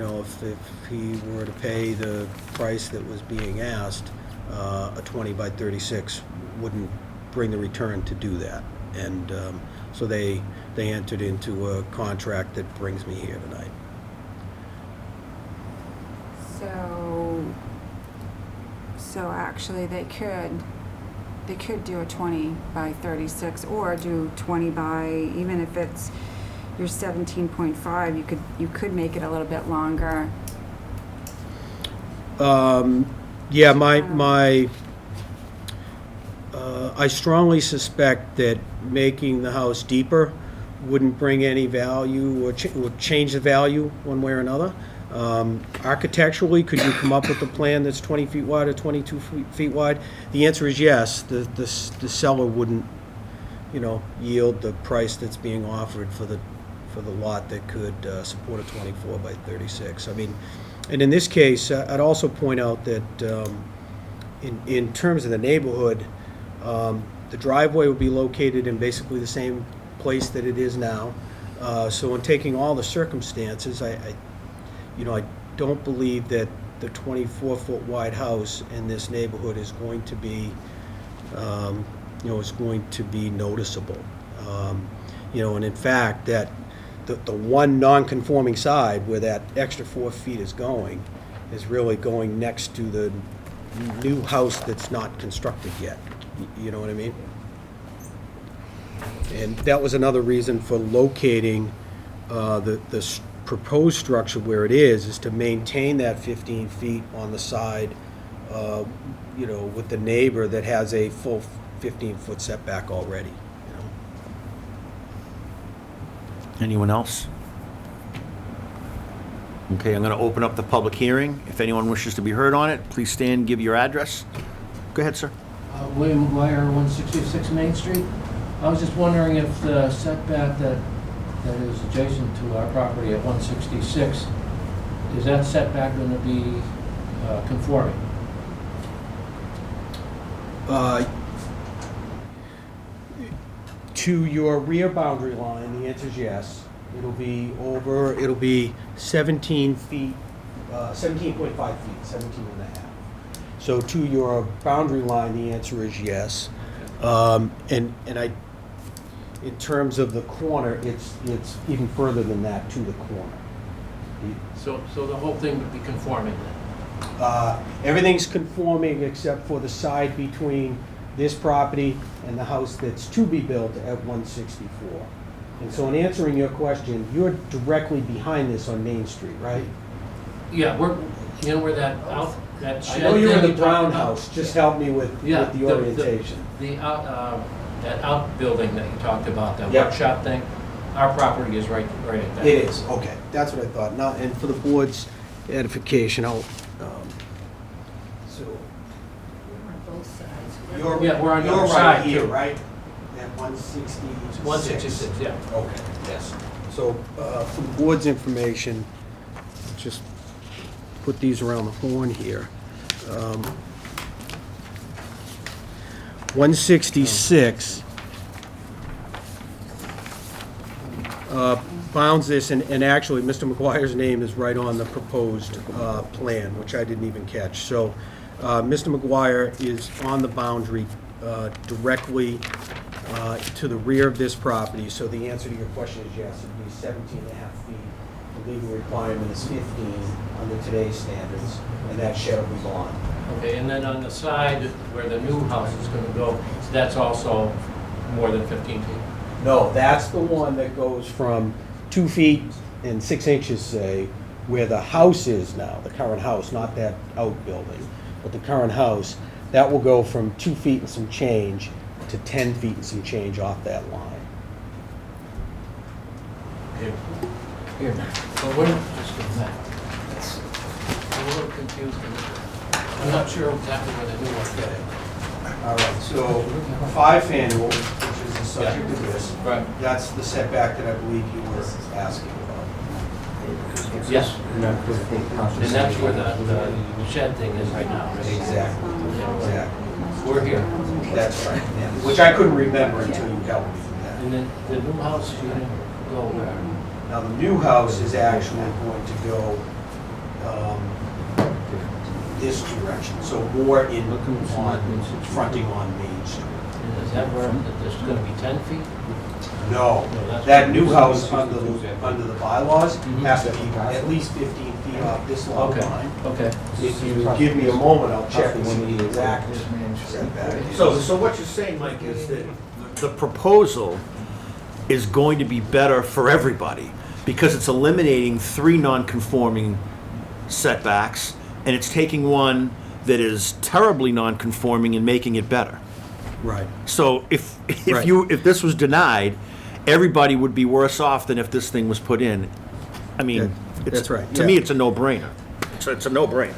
were to pay the price that was being asked, a 20 by 36 wouldn't bring the return to do that. And so they entered into a contract that brings me here tonight. So actually they could do a 20 by 36 or do 20 by, even if it's your 17.5, you could make it a little bit longer. Yeah, I strongly suspect that making the house deeper wouldn't bring any value or would change the value one way or another. Architecturally, could you come up with a plan that's 20 feet wide or 22 feet wide? The answer is yes. The seller wouldn't, yield the price that's being offered for the lot that could support a 24 by 36. I mean, and in this case, I'd also point out that in terms of the neighborhood, the driveway will be located in basically the same place that it is now. So in taking all the circumstances, I don't believe that the 24-foot wide house in this neighborhood is going to be, noticeable. And in fact, that the one non-conforming side where that extra 4 feet is going is really going next to the new house that's not constructed yet. You know what I mean? And that was another reason for locating the proposed structure where it is to maintain that 15 feet on the side, with the neighbor that has a full 15-foot setback already. Anyone else? Okay, I'm going to open up the public hearing. If anyone wishes to be heard on it, please stand, give your address. Go ahead, sir. William McGuire, 166 Main Street. I was just wondering if the setback that is adjacent to our property at 166, is that setback going to be conforming? To your rear boundary line, the answer is yes. It'll be 17 feet, 17.5 feet, 17 and a half. So to your boundary line, the answer is yes. In terms of the corner, it's even further than that to the corner. So the whole thing would be conforming then? Everything's conforming except for the side between this property and the house that's to be built at 164. And so in answering your question, you're directly behind this on Main Street, right? Yeah, where that I shed know you're in thing the you brown talked about? house, just help me with the orientation. That outbuilding that you talked about, that Yep. workshop thing, our property is right at that. It is, okay, that's what I thought. Now, and for the board's edification, I'll, so. Yeah, we're on the You're other right side, here, too. right? At 166. 166, yeah. Okay, yes. So, for the board's information, just put these around the horn here. 166 bounds this, and actually, Mr. McGuire's name is right on the proposed plan, which I didn't even catch. So, Mr. McGuire is on the boundary directly to the rear of this property. So the answer to your question is yes, it'd be 17 and a half feet the legal requirement is 15 under today's standards, and that shed will be gone. Okay, and then on the side where the new house is gonna go, that's also more than 15 feet? No, that's the one that goes from 2 feet and 6 inches, say, where the house is now, the current house, not that outbuilding, but the current house, that will go from 2 feet and some change to 10 feet and some change off that line. Here. Well, we're just doing that. I'm a little confused. I'm not sure exactly where the new one's getting. All right, so 5 Faneuil, which is the subject of this, Right. that's the setback that I believe you were asking about. Yes. And that's where the shed thing is right now. Right? Exactly, exactly. We're here. That's right, yeah. Which I couldn't remember until you helped me with that. And then the new house, you're gonna go where? Now, the new house is actually going to go this direction, so more fronting on Main Street. And is that where there's gonna be 10 feet? No, that's- that new house under the bylaws has to be at least 15 feet off this lot Okay. line. Okay. If you give me a moment, I'll check and see the exact setback. So what you're saying, Mike, is that the proposal is going to be better for everybody because it's eliminating 3 non-conforming setbacks and it's taking one that is terribly non-conforming and making it better. Right. So if Right. if this was denied, everybody would be worse off than if this thing was put in. I mean, That's right, To yeah. me, it's a no-brainer. It's a no-brainer.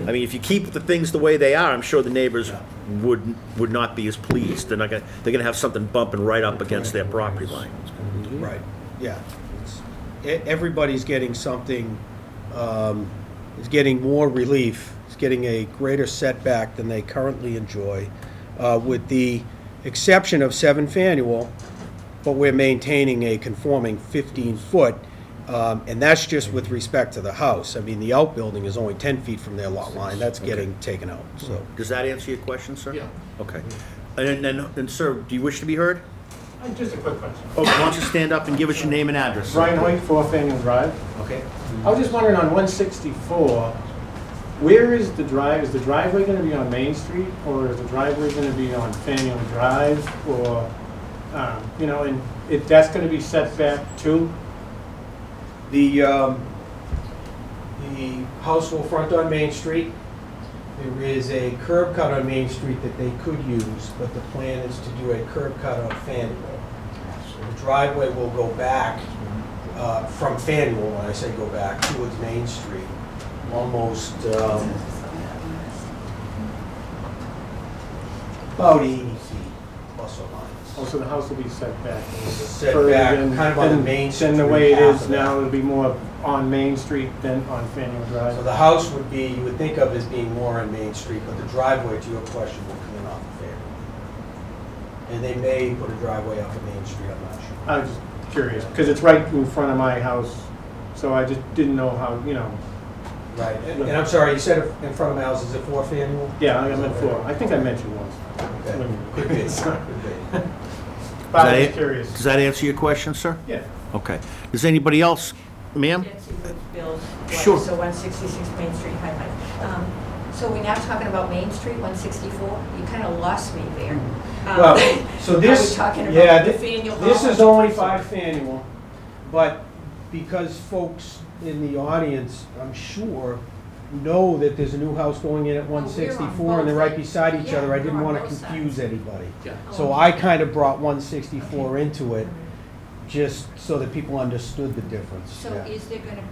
I mean, if you keep the things the way they are, I'm sure the neighbors would not be as pleased. They're gonna have something bumping right up against their property line. Right, yeah. Everybody's getting something, is getting more relief, is getting a greater setback than they currently enjoy, with the exception of 7 Faneuil, but we're maintaining a conforming 15-foot, and that's just with respect to the house. I mean, the outbuilding is only 10 feet from their lot line, that's getting taken out, so. Does that answer your question, sir? Yeah. Okay. And sir, do you wish to be heard? Just a quick question. Oh, why don't you stand up and give us your name and address? sir? Brian Hoyt, 4 Faneuil Drive. Okay. I was just wondering on 164, where is the drive? Is the driveway going to be on Main Street, or is the driveway going to be on Faneuil Drive, or and that's going to be set back too? The house will front on Main Street. There is a curb cut on Main Street that they could use, but the plan is to do a curb cut on Faneuil. So the driveway will go back from Faneuil, when I say go back, towards Main Street, almost about 80 feet, plus or minus. Oh, so the house will be set back. Set further back, than- kind of on the than- Main Than the Street way it half is of now, that. it'll be more on Main Street than on Faneuil Drive. So the house would be, you would think of as being more on Main Street, but the driveway, to your question, will come in off of Faneuil. And they may put a driveway off of Main Street, I'm not sure. I was just curious, because it's right in front of my house, so I just didn't know how, Right, and I'm sorry, you said in front of my house, is it 4 Faneuil? Yeah, I meant 4. I think I mentioned once. Okay. Could be, could be. But I was curious. Does that answer your question, sir? Yeah. Okay. Does anybody else, ma'am? Betsy Woods, Bill. Sure. So 166 Main Street, hi, Mike. So we're now talking about Main Street, 164? You kind of lost me there. Well, so this, Are we talking about yeah, the Faneuil this Hall? is only 5 Faneuil, but because folks in the audience, I'm sure, know that there's a new house going in at Well, we're on 164 and they're right both. beside each Yeah, other, I we're didn't on want to both confuse sides. anybody. Yeah. So I kind of brought 164 into it, just so that people understood the difference. So Yeah. is there going to,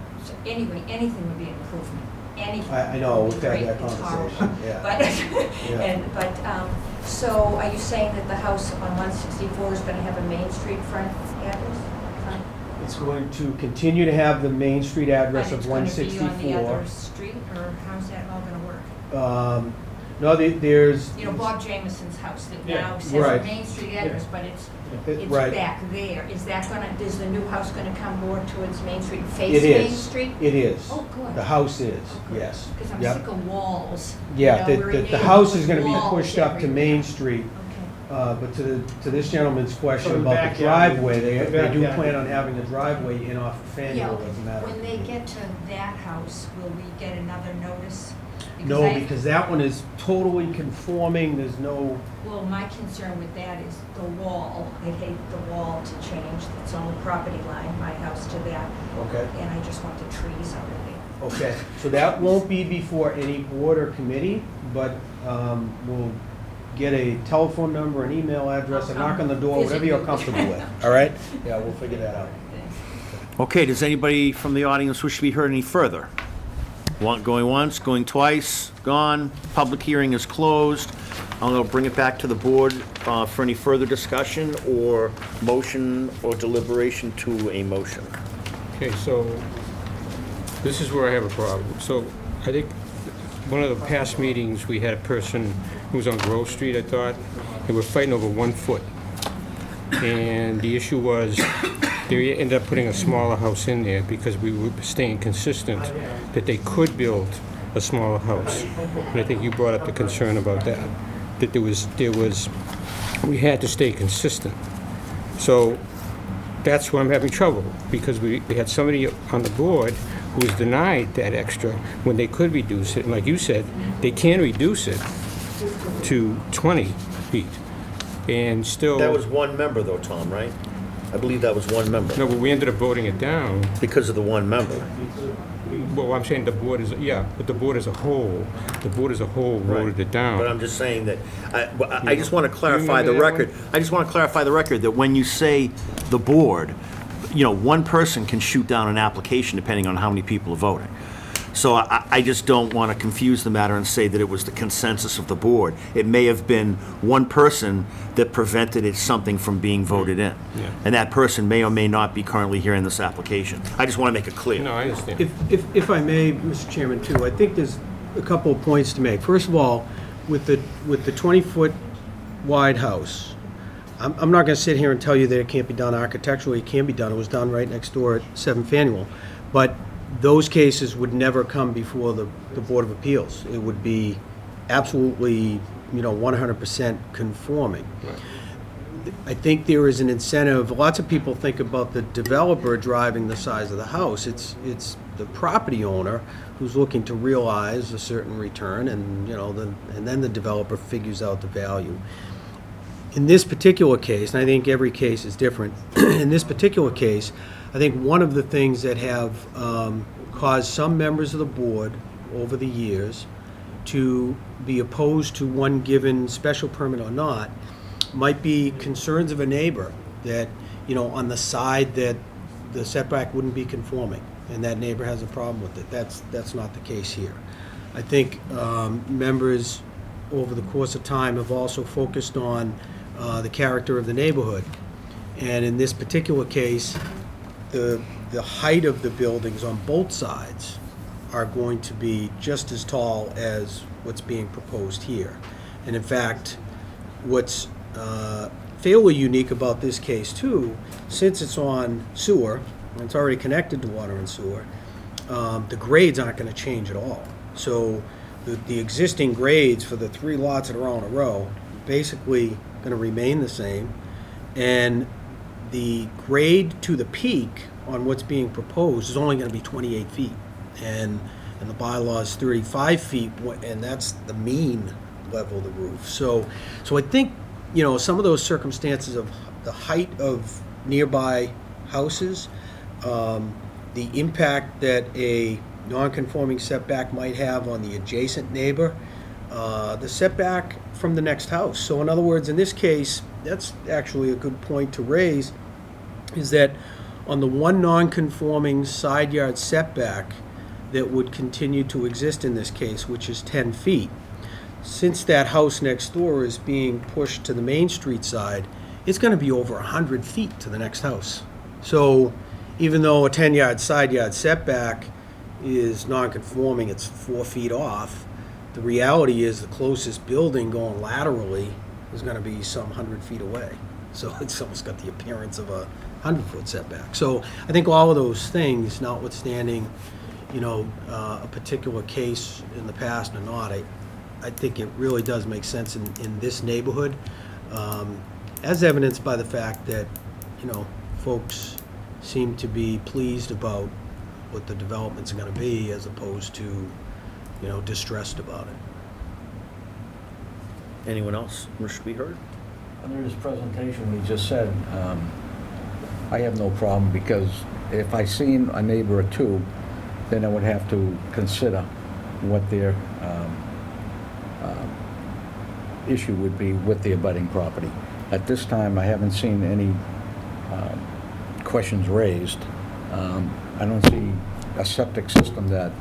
anyway, anything would be an improvement. Anything. I know, would we've be had great. that It's horrible. conversation, yeah. But, so are you saying that the house on 164 is going to have a Main Street front address? Front? It's going to continue to have the Main Street address of And it's going to be on the 164. other street, or how's that all going to work? No, there's. You know, Bob Jameson's house that Yeah. now says Right. a Main Street address, but it's Right. back there. Is that is the new house gonna come more towards Main Street, It face Main is. Street? It is. Oh, good. The house is, Oh, good. yes. Because I'm Yep. sick of walls. Yeah, You know, we're the enabled house is with gonna be walls pushed up to everywhere. Main Street, But to this gentleman's question So the about the backyard- driveway, the they do backyard- plan on having a driveway in off of Faneuil, as a matter of. When they get to that house, will we get another notice? No, I- because that one is totally conforming, there's no, Well, my concern with that is the wall. I hate the wall to change its own property line, my house to that, okay. and I just want the trees under there. Okay, so that won't be before any board or committee, but we'll get a telephone number, an email address, a knock on the door, whatever you're comfortable with, all right? Yeah, we'll figure that out. Okay, does anybody from the audience wish to be heard any further? Going once, going twice, gone, public hearing is closed. I'm going to bring it back to the board for any further discussion or motion or deliberation to a motion. Okay, so this is where I have a problem. So I think one of the past meetings, we had a person who was on Grove Street, I thought, they were fighting over 1 foot. And the issue was, they ended up putting a smaller house in there because we were staying consistent that they could build a smaller house. And I think you brought up the concern about that, that we had to stay consistent. So that's where I'm having trouble, because we had somebody on the board who was denied that extra when they could reduce it. And like you said, they can reduce it to 20 feet and still... That was one member though, Tom, right? I believe that was one member. No, but we ended up voting it down. Because of the one member. Well, I'm saying the board is, yeah, but the board as a whole voted it down. But I'm just saying that, I just want to clarify the record. I just want to clarify the record that when you say the board, you know, one person can shoot down an application depending on how many people are voting. So I just don't want to confuse the matter and say that it was the consensus of the board. It may have been one person that prevented it something from being voted in. Yeah. And that person may or may not be currently hearing this application. I just want to make it clear. No, I understand. If I may, Mr. Chairman, too, I think there's a couple of points to make. First of all, with the 20-foot wide house, I'm not going to sit here and tell you that it can't be done architecturally. It can be done. It was done right next door at 7 Faneuil. But those cases would never come before the Board of Appeals. It would be absolutely, 100% conforming. Right. I think there is an incentive. Lots of people think about the developer driving the size of the house. It's the property owner who's looking to realize a certain return, and then the developer figures out the value. In this particular case, and I think every case is different, in this particular case, I think one of the things that have caused some members of the board over the years to be opposed to one given special permit or not might be concerns of a neighbor that, on the side that the setback wouldn't be conforming, and that neighbor has a problem with it. That's not the case here. I think members over the course of time have also focused on the character of the neighborhood. And in this particular case, the height of the buildings on both sides are going to be just as tall as what's being proposed here. And in fact, what's fairly unique about this case too, since it's on sewer, and it's already connected to water and sewer, the grades aren't going to change at all. So the existing grades for the 3 lots that are all in a row basically going to remain the same, and the grade to the peak on what's being proposed is only going to be 28 feet, and the bylaw is 35 feet, and that's the mean level of the roof. So I think, some of those circumstances of the height of nearby houses, the impact that a non-conforming setback might have on the adjacent neighbor, the setback from the next house. So in other words, in this case, that's actually a good point to raise, is that on the one non-conforming side yard setback that would continue to exist in this case, which is 10 feet, since that house next door is being pushed to the Main Street side, it's going to be over 100 feet to the next house. So even though a 10-yard side yard setback is non-conforming, it's 4 feet off, the reality is the closest building going laterally is going to be some 100 feet away. So it's almost got the appearance of a 100-foot setback. So I think all of those things, notwithstanding, a particular case in the past or not, I think it really does make sense in this neighborhood. as evidenced by the fact that, folks seem to be pleased about what the development's gonna be as opposed to, distressed about it. Anyone else wish to be heard? Under his presentation, what he just said, I have no problem, because if I seen a neighbor or two, then I would have to consider what their issue would be with the abutting property. At this time, I haven't seen any questions raised. I don't see a septic system that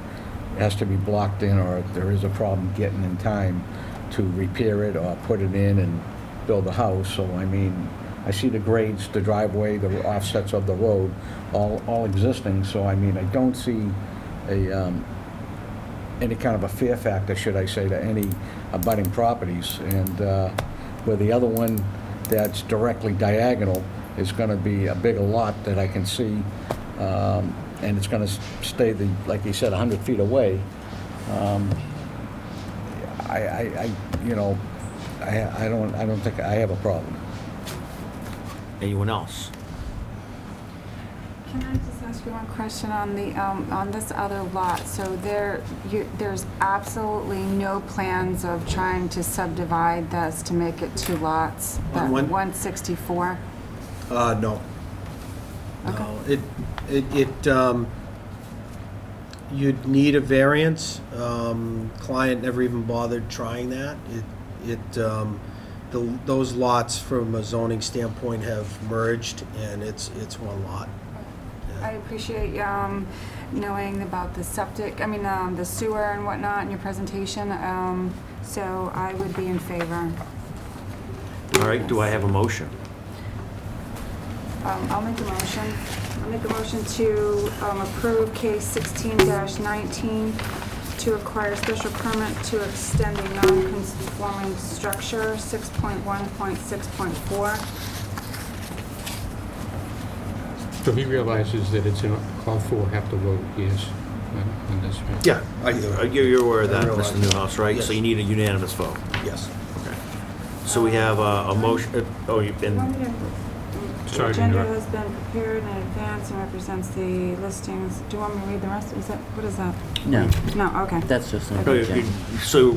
has to be blocked in, or if there is a problem getting in time to repair it or put it in and build a house. So, I mean, I see the grades, the driveway, the offsets of the road, all existing. So, I mean, I don't see any kind of a fear factor, should I say, to any abutting properties. And where the other one that's directly diagonal is going to be a bigger lot that I can see, and it's going to stay, like he said, 100 feet away. I don't think I have a problem. Anyone else? Can I just ask you one question on the, on this other lot? So there's absolutely no plans of trying to subdivide this to make it 2 lots? On one? 164? No. Okay. No, you'd need a variance. Client never even bothered trying that. Those lots from a zoning standpoint have merged, and it's one lot. I appreciate knowing about the septic, the sewer and whatnot in your presentation, so I would be in favor. All right, do I have a motion? I'll make a motion. I'll make a motion to approve case 16-19 to acquire special permit to extend a non-conforming structure, 6.1.6.4. So he realizes that it's in Clause 4, have to vote yes on this, right? Yeah. You're aware of that, I realize Mr. Newhouse, right? Yes. So you need a unanimous vote. Yes. Okay. So we have a motion, you've been, The Sorry to agenda interrupt. has been prepared in advance and represents the listings. Do you want me to read the rest? What is that? No, No, okay. that's just no, an agenda. so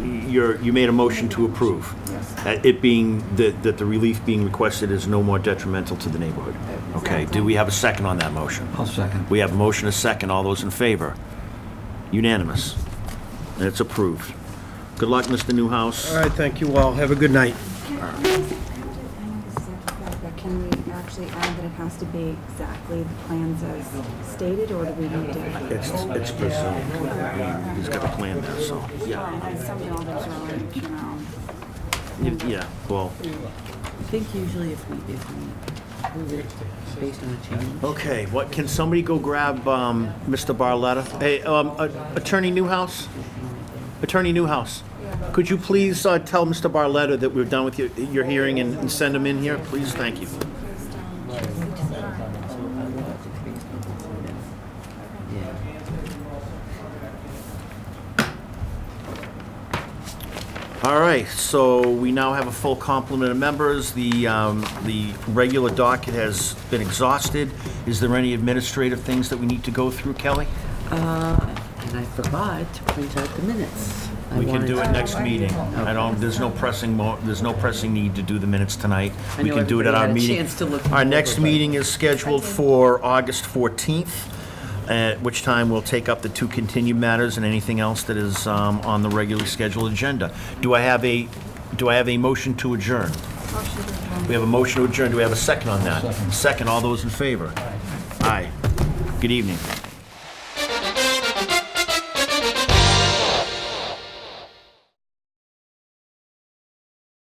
you made a motion to approve. Yes. It being that the relief being requested is no more detrimental to the neighborhood. Okay, do we have a second on that motion? I'll second. We have a motion, a second. All those in favor? Unanimous. And it's approved. Good luck, Mr. Newhouse. All right, thank you all. Have a good night. Can we actually add that it has to be exactly the plans as stated, or do we need to? It's presumed. He's got a plan there, so, yeah. Some buildings are like, Yeah, well, I think usually if we approve it based on a change. okay, can somebody go grab Mr. Barletta? Hey, Attorney Newhouse? Attorney Newhouse, could you please tell Mr. Barletta that we're done with your hearing and send him in here, please? Thank you. All right, so we now have a full complement of members. The regular docket has been exhausted. Is there any administrative things that we need to go through, Kelly? And I forgot to print out the minutes. We can do it next meeting. There's no pressing need to do the minutes tonight. I We know can do it at our everybody had a meeting. chance to look them Our next over, but- meeting is scheduled for August 14th, at which time we'll take up the 2 continued matters and anything else that is on the regularly scheduled agenda. Do I have a motion to adjourn? We have a motion to adjourn. Do we have a second on that? Second. All those in favor? Aye. Good evening.